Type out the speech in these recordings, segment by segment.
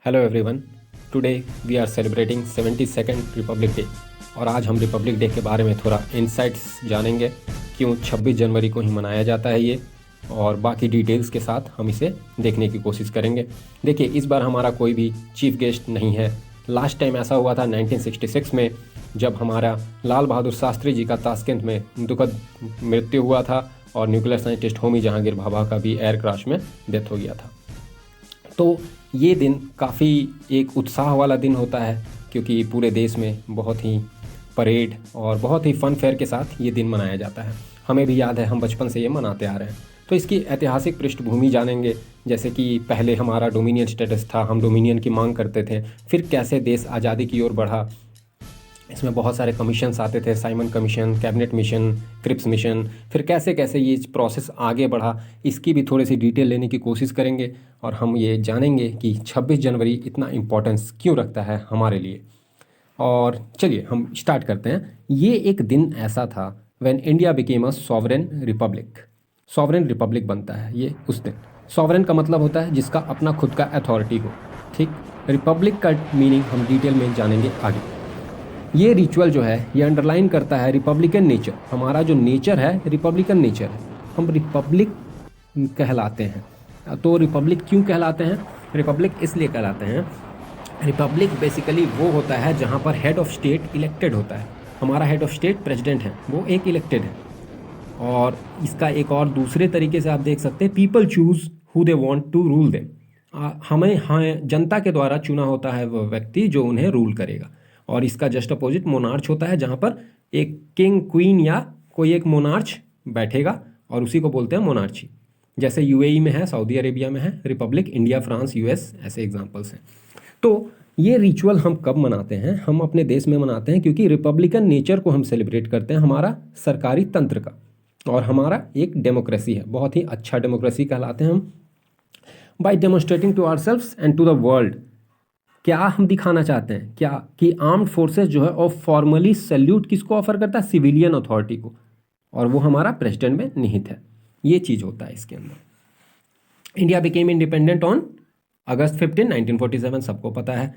Hello everyone, today we are celebrating 72nd republic day. और आज हम रिपब्लिक डे के बारे में थोड़ा इंसाइट्स जानेंगे, क्यों 26 जनवरी को ही मनाया जाता है ये, और बाकी डिटेल्स के साथ हम इसे देखने की कोशिश करेंगे। देखिए, इस बार हमारा कोई भी चीफ गेस्ट नहीं है। लास्ट टाइम ऐसा हुआ था 1966 में, जब हमारा लाल बहादुर शास्त्री जी का ताशकंद में दुखद मृत्यु हुआ था और न्यूक्लियर साइंटिस्ट होमी जहांगीर भाभा का भी एयर क्रैश में डेथ हो गया था। तो ये दिन काफ़ी एक उत्साह वाला दिन होता है, क्योंकि पूरे देश में बहुत ही परेड और बहुत ही फन फेयर के साथ ये दिन मनाया जाता है। हमें भी याद है, हम बचपन से ये मनाते आ रहे हैं। तो इसकी ऐतिहासिक पृष्ठभूमि जानेंगे, जैसे कि पहले हमारा डोमिनियन स्टेटस था, हम डोमिनियन की मांग करते थे, फिर कैसे देश आज़ादी की ओर बढ़ा। इसमें बहुत सारे कमीशंस आते थे, Simon commission, cabinet mission, Cripps mission, फिर कैसे कैसे ये प्रोसेस आगे बढ़ा, इसकी भी थोड़ी सी डिटेल लेने की कोशिश करेंगे। और हम ये जानेंगे कि 26 जनवरी इतना इम्पोर्टेंस क्यों रखता है हमारे लिए। और चलिए हम स्टार्ट करते हैं। ये एक दिन ऐसा था when India became a sovereign Republic. Sovereign Republic बनता है ये उस दिन। सॉवरेन का मतलब होता है जिसका अपना खुद का अथॉरिटी हो, ठीक। रिपब्लिक का मीनिंग हम डिटेल में जानेंगे आगे। ये रिचुअल जो है ये अंडरलाइन करता है रिपब्लिकन नेचर। हमारा जो नेचर है रिपब्लिकन नेचर है, हम रिपब्लिक कहलाते हैं। तो रिपब्लिक क्यों कहलाते हैं? रिपब्लिक इसलिए कहलाते हैं, रिपब्लिक बेसिकली वो होता है जहाँ पर हेड ऑफ स्टेट इलेक्टेड होता है। हमारा हेड ऑफ स्टेट प्रेसिडेंट है, वो एक इलेक्टेड है। और इसका एक और दूसरे तरीके से आप देख सकते हैं, people choose who they want to rule them. हमें जनता के द्वारा चुना होता है वो व्यक्ति जो उन्हें रूल करेगा। और इसका जस्ट अपोजिट मोनार्च होता है, जहाँ पर एक किंग, क्वीन या कोई एक मोनार्च बैठेगा और उसी को बोलते हैं मोनार्ची। जैसे यूएई में है, सऊदी अरेबिया में है रिपब्लिक, इंडिया, फ्रांस, यूएस, ऐसे एग्जांपल्स हैं। तो ये रिचुअल हम कब मनाते हैं? हम अपने देश में मनाते हैं क्योंकि रिपब्लिकन नेचर को हम सेलिब्रेट करते हैं, हमारा सरकारी तंत्र का। और हमारा एक डेमोक्रेसी है, बहुत ही अच्छा डेमोक्रेसी कहलाते हैं हम। By demonstrating to ourselves and to the world, क्या हम दिखाना चाहते हैं? क्या कि आर्म्ड फोर्सेस जो है और फॉर्मली सैल्यूट किसको ऑफर करता है? सिविलियन अथॉरिटी को, और वो हमारा प्रेसिडेंट में निहित है। ये चीज़ होता है इसके अंदर। India became independent on August 15, 1947, सबको पता है।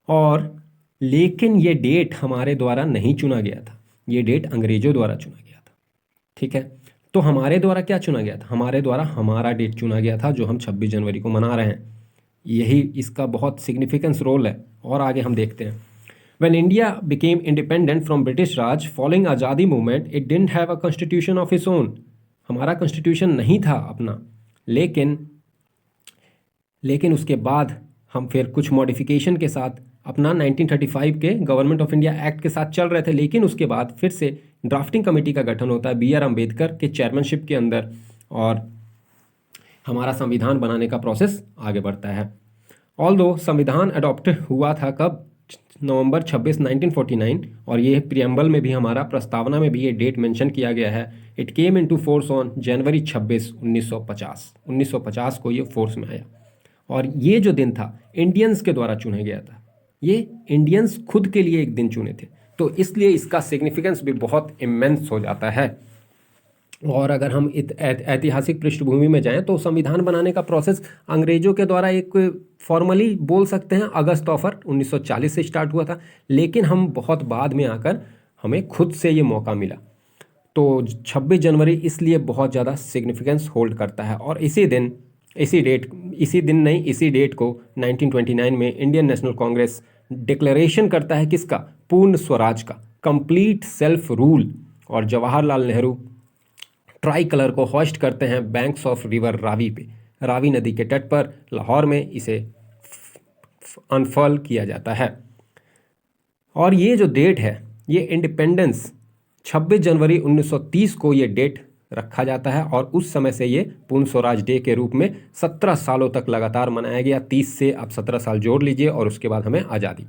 और लेकिन ये डेट हमारे द्वारा नहीं चुना गया था, ये डेट अंग्रेजों द्वारा चुना गया था, ठीक है। तो हमारे द्वारा क्या चुना गया था? हमारे द्वारा हमारा डेट चुना गया था, जो हम 26 जनवरी को मना रहे हैं। यही इसका बहुत सिग्निफिकेंस रोल है, और आगे हम देखते हैं। When India became independent from British Raj following आज़ादी movement, it didn't have a constitution of its own। हमारा कॉन्स्टिट्यूशन नहीं था अपना, लेकिन उसके बाद हम फिर कुछ मॉडिफिकेशन के साथ अपना 1935 के गवर्नमेंट ऑफ इंडिया एक्ट के साथ चल रहे थे। लेकिन उसके बाद फिर से ड्राफ्टिंग कमेटी का गठन होता है BR अम्बेडकर के चेयरमैनशिप के अंदर, और हमारा संविधान बनाने का प्रोसेस आगे बढ़ता है। ऑल्दो संविधान अडॉप्ट हुआ था कब? नवंबर 26, 1949, और ये प्रियम्बल में भी, हमारा प्रस्तावना में भी ये डेट मेंशन किया गया है। It came into force on January 26, 1950। 1950 को ये फोर्स में आया। और ये जो दिन था इंडियंस के द्वारा चुना गया था, ये इंडियंस खुद के लिए एक दिन चुने थे, तो इसलिए इसका सिग्निफिकेंस भी बहुत इमेंस हो जाता है। और अगर हम ऐतिहासिक पृष्ठभूमि में जाएं तो संविधान बनाने का प्रोसेस अंग्रेजों के द्वारा एक फॉर्मली बोल सकते हैं अगस्त ऑफर 1940 से स्टार्ट हुआ था, लेकिन हम बहुत बाद में आकर हमें खुद से ये मौका मिला। तो 26 जनवरी इसलिए बहुत ज़्यादा सिग्निफिकेंस होल्ड करता है। और इसी डेट को 1929 में इंडियन नेशनल कांग्रेस डिक्लेरेशन करता है किसका? पूर्ण स्वराज का, कंप्लीट सेल्फ रूल। और जवाहरलाल नेहरू ट्राई कलर को होस्ट करते हैं बैंक्स ऑफ रिवर रावी पे, रावी नदी के तट पर लाहौर में इसे अनफर्ल किया जाता है। और ये जो डेट है, ये इंडिपेंडेंस 26 जनवरी 1930 को ये डेट रखा जाता है, और उस समय से ये पूर्ण स्वराज डे के रूप में 17 सालों तक लगातार मनाया गया। 30 से अब 17 साल जोड़ लीजिए, और उसके बाद हमें आज़ादी।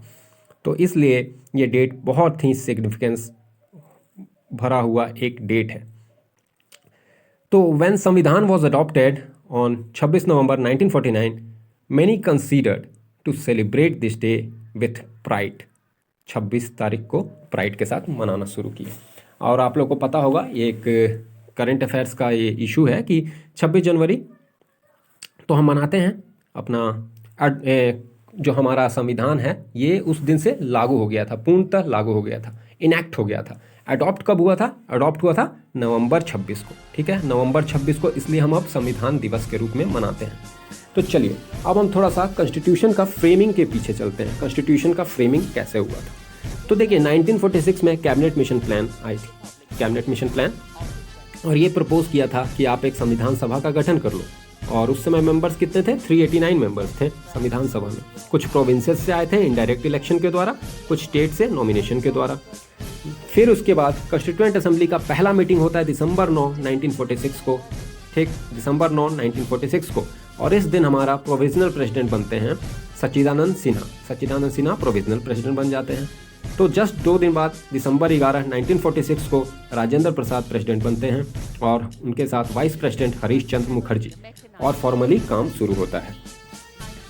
तो इसलिए ये डेट बहुत ही सिग्निफिकेंस भरा हुआ एक डेट है। तो when संविधान was adopted on 26 November 1949, many considered to celebrate this day with pride। 26 तारीख को प्राइड के साथ मनाना शुरू किया। और आप लोग को पता होगा, ये एक करंट अफेयर्स का ये इशू है कि 26 जनवरी तो हम मनाते हैं अपना जो हमारा संविधान है ये उस दिन से लागू हो गया था, पूर्णतः लागू हो गया था, इनैक्ट हो गया था। अडॉप्ट कब हुआ था? अडॉप्ट हुआ था नवंबर 26 को, ठीक है, नवंबर 26 को, इसलिए हम अब संविधान दिवस के रूप में मनाते हैं। तो चलिए अब हम थोड़ा सा कॉन्स्टिट्यूशन का फ्रेमिंग के पीछे चलते हैं, कॉन्स्टिट्यूशन का फ्रेमिंग कैसे हुआ था। तो देखिए 1946 में कैबिनेट मिशन प्लान आई थी, कैबिनेट मिशन प्लान, और ये प्रपोज किया था कि आप एक संविधान सभा का गठन कर लो। और उस समय मेंबर्स कितने थे? 389 मेंबर्स थे संविधान सभा में। कुछ प्रोविंसेस से आए थे इंडायरेक्ट इलेक्शन के द्वारा, कुछ स्टेट से नॉमिनेशन के द्वारा। फिर उसके बाद कॉन्स्टिट्यूएंट असेंबली का पहला मीटिंग होता है दिसंबर 9, 1946 को, ठीक, दिसंबर 9, 1946 को। और इस दिन हमारा प्रोविजनल प्रेसिडेंट बनते हैं सच्चिदानंद सिन्हा। सच्चिदानंद सिन्हा प्रोविजनल प्रेसिडेंट बन जाते हैं। तो जस्ट 2 दिन बाद दिसंबर 11, 1946 को राजेंद्र प्रसाद प्रेसिडेंट बनते हैं और उनके साथ वाइस प्रेसिडेंट हरीश चंद्र मुखर्जी, और फॉर्मली काम शुरू होता है।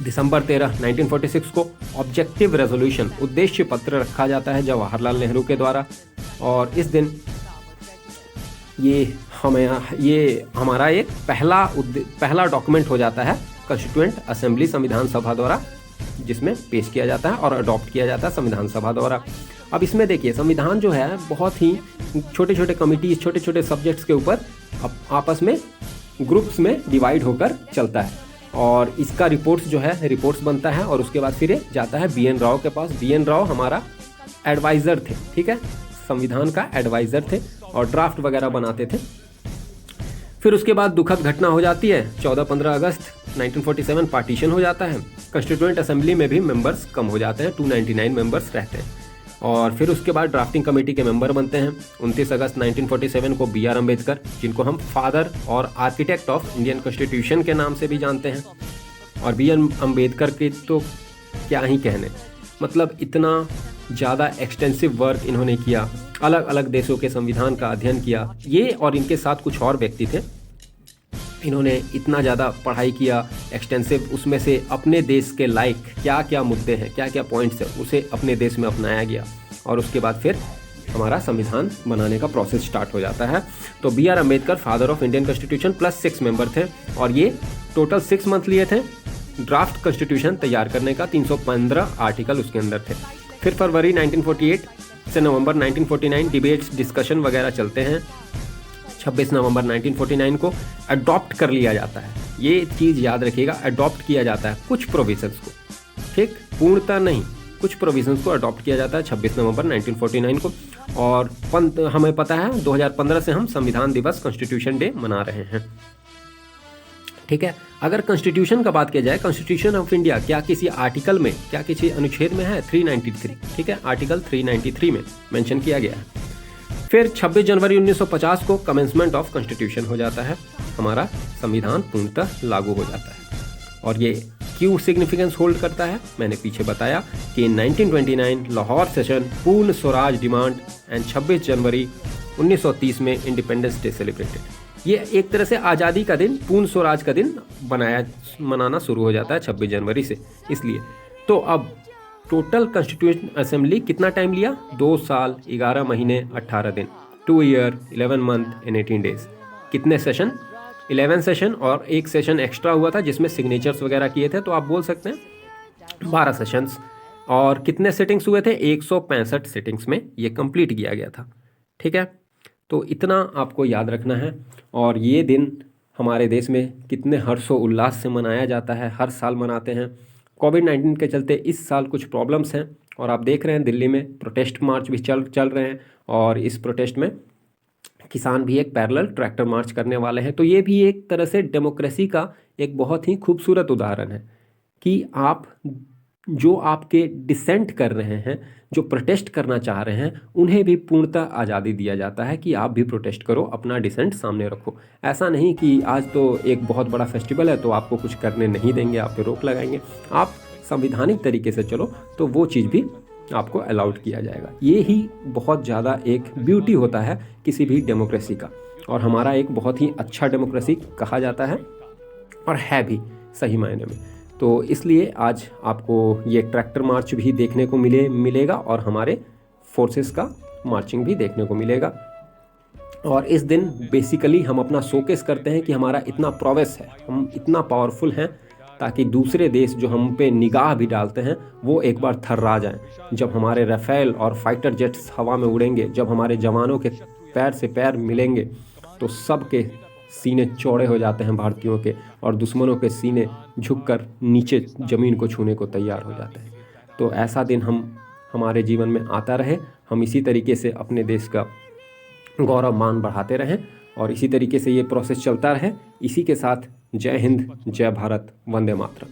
दिसंबर 13, 1946 को ऑब्जेक्टिव रेजोल्यूशन, उद्देश्य पत्र रखा जाता है जवाहरलाल नेहरू के द्वारा। और इस दिन ये हमारा एक पहला डॉक्यूमेंट हो जाता है कॉन्स्टिट्यूएंट असेंबली संविधान सभा द्वारा, जिसमें पेश किया जाता है और अडॉप्ट किया जाता है संविधान सभा द्वारा। अब इसमें देखिए संविधान जो है बहुत ही छोटे छोटे कमिटीज, छोटे छोटे सब्जेक्ट्स के ऊपर आपस में ग्रुप्स में डिवाइड होकर चलता है। और इसका रिपोर्ट्स जो है रिपोर्ट्स बनता है और उसके बाद फिर ये जाता है BN राव के पास। BN राव हमारा एडवाइज़र थे, ठीक है, संविधान का एडवाइज़र थे और ड्राफ्ट वगैरह बनाते थे। फिर उसके बाद दुखद घटना हो जाती है 14-15 अगस्त 1947, पार्टीशन हो जाता है। कॉन्स्टिट्यूएंट असेंबली में भी मेंबर्स कम हो जाते हैं, 299 मेंबर्स रहते हैं। और फिर उसके बाद ड्राफ्टिंग कमेटी के मेंबर बनते हैं 29 अगस्त 1947 को BR अम्बेडकर, जिनको हम फादर और आर्किटेक्ट ऑफ इंडियन कॉन्स्टिट्यूशन के नाम से भी जानते हैं। और BR अम्बेडकर के तो क्या ही कहने, मतलब इतना ज़्यादा एक्सटेंसिव वर्क इन्होंने किया, अलग अलग देशों के संविधान का अध्ययन किया। ये और इनके साथ कुछ और व्यक्ति थे, इन्होंने इतना ज़्यादा पढ़ाई किया एक्सटेंसिव, उसमें से अपने देश के लायक क्या क्या मुद्दे हैं, क्या क्या पॉइंट्स हैं, उसे अपने देश में अपनाया गया। और उसके बाद फिर हमारा संविधान बनाने का प्रोसेस स्टार्ट हो जाता है। तो BR Ambedkar father of Indian constitution plus 6 member थे और ये टोटल 6 मंथ लिए थे ड्राफ्ट कॉन्स्टिट्यूशन तैयार करने का। 315 आर्टिकल उसके अंदर थे। फिर फरवरी 1948 से नवंबर 1949 डिबेट्स, डिस्कशन वगैरह चलते हैं। 26 नवंबर 1949 को अडॉप्ट कर लिया जाता है। ये चीज़ याद रखिएगा, अडॉप्ट किया जाता है कुछ प्रोविजंस को, ठीक, पूर्णतः नहीं, कुछ प्रोविजंस को अडॉप्ट किया जाता है 26 नवंबर 1949 को। और हमें पता है 2015 से हम संविधान दिवस, कॉन्स्टिट्यूशन डे मना रहे हैं, ठीक है। अगर कॉन्स्टिट्यूशन का बात किया जाए, कॉन्स्टिट्यूशन ऑफ इंडिया क्या किसी आर्टिकल में, क्या किसी अनुच्छेद में है? 393, ठीक है, आर्टिकल 393 में मेंशन किया गया है। फिर 26 जनवरी 1950 को कमेंसमेंट ऑफ कॉन्स्टिट्यूशन हो जाता है, हमारा संविधान पूर्णतः लागू हो जाता है। और ये क्यों सिग्निफिकेंस होल्ड करता है, मैंने पीछे बताया कि 1929 लाहौर सेशन, पूर्ण स्वराज डिमांड एंड 26 जनवरी 1930 में इंडिपेंडेंस डे सेलिब्रेटेड। ये एक तरह से आज़ादी का दिन, पूर्ण स्वराज का दिन मनाना शुरू हो जाता है 26 जनवरी से, इसलिए। तो अब टोटल कॉन्स्टिट्यूएंट असेंबली कितना टाइम लिया? 2 साल 11 महीने 18 दिन, 2 ईयर 11 मंथ एंड 18 डेज। कितने सेशन? 11 सेशन और एक सेशन एक्स्ट्रा हुआ था जिसमें सिग्नेचर्स वगैरह किए थे, तो आप बोल सकते हैं 12 सेशंस। और कितने सिटिंग्स हुए थे? 165 सिटिंग्स में ये कंप्लीट किया गया था, ठीक है। तो इतना आपको याद रखना है। और ये दिन हमारे देश में कितने हर्षोल्लास से मनाया जाता है, हर साल मनाते हैं। कोविड-19 के चलते इस साल कुछ प्रॉब्लम्स हैं और आप देख रहे हैं दिल्ली में प्रोटेस्ट मार्च भी चल रहे हैं और इस प्रोटेस्ट में किसान भी एक पैरेलल ट्रैक्टर मार्च करने वाले हैं। तो ये भी एक तरह से डेमोक्रेसी का एक बहुत ही खूबसूरत उदाहरण है कि आप जो आपके डिसेंट कर रहे हैं, जो प्रोटेस्ट करना चाह रहे हैं, उन्हें भी पूर्णतः आज़ादी दिया जाता है कि आप भी प्रोटेस्ट करो, अपना डिसेंट सामने रखो। ऐसा नहीं कि आज तो एक बहुत बड़ा फेस्टिवल है तो आपको कुछ करने नहीं देंगे, आप पे रोक लगाएंगे। आप संवैधानिक तरीके से चलो तो वो चीज़ भी आपको अलाउड किया जाएगा। ये ही बहुत ज़्यादा एक ब्यूटी होता है किसी भी डेमोक्रेसी का, और हमारा एक बहुत ही अच्छा डेमोक्रेसी कहा जाता है और है भी सही मायने में। तो इसलिए आज आपको ये ट्रैक्टर मार्च भी देखने को मिलेगा और हमारे फोर्सेस का मार्चिंग भी देखने को मिलेगा। और इस दिन बेसिकली हम अपना शोकेस करते हैं कि हमारा इतना प्रोग्रेस है, हम इतना पावरफुल हैं ताकि दूसरे देश जो हम पे निगाह भी डालते हैं वो एक बार थर्रा जाएं। जब हमारे राफेल और फाइटर जेट्स हवा में उड़ेंगे, जब हमारे जवानों के पैर से पैर मिलेंगे, तो सबके सीने चौड़े हो जाते हैं भारतीयों के, और दुश्मनों के सीने झुककर नीचे ज़मीन को छूने को तैयार हो जाते हैं। तो ऐसा दिन हमारे जीवन में आता रहे, हम इसी तरीके से अपने देश का गौरव मान बढ़ाते रहें और इसी तरीके से ये प्रोसेस चलता रहे। इसी के साथ जय हिंद, जय भारत, वंदे मातरम।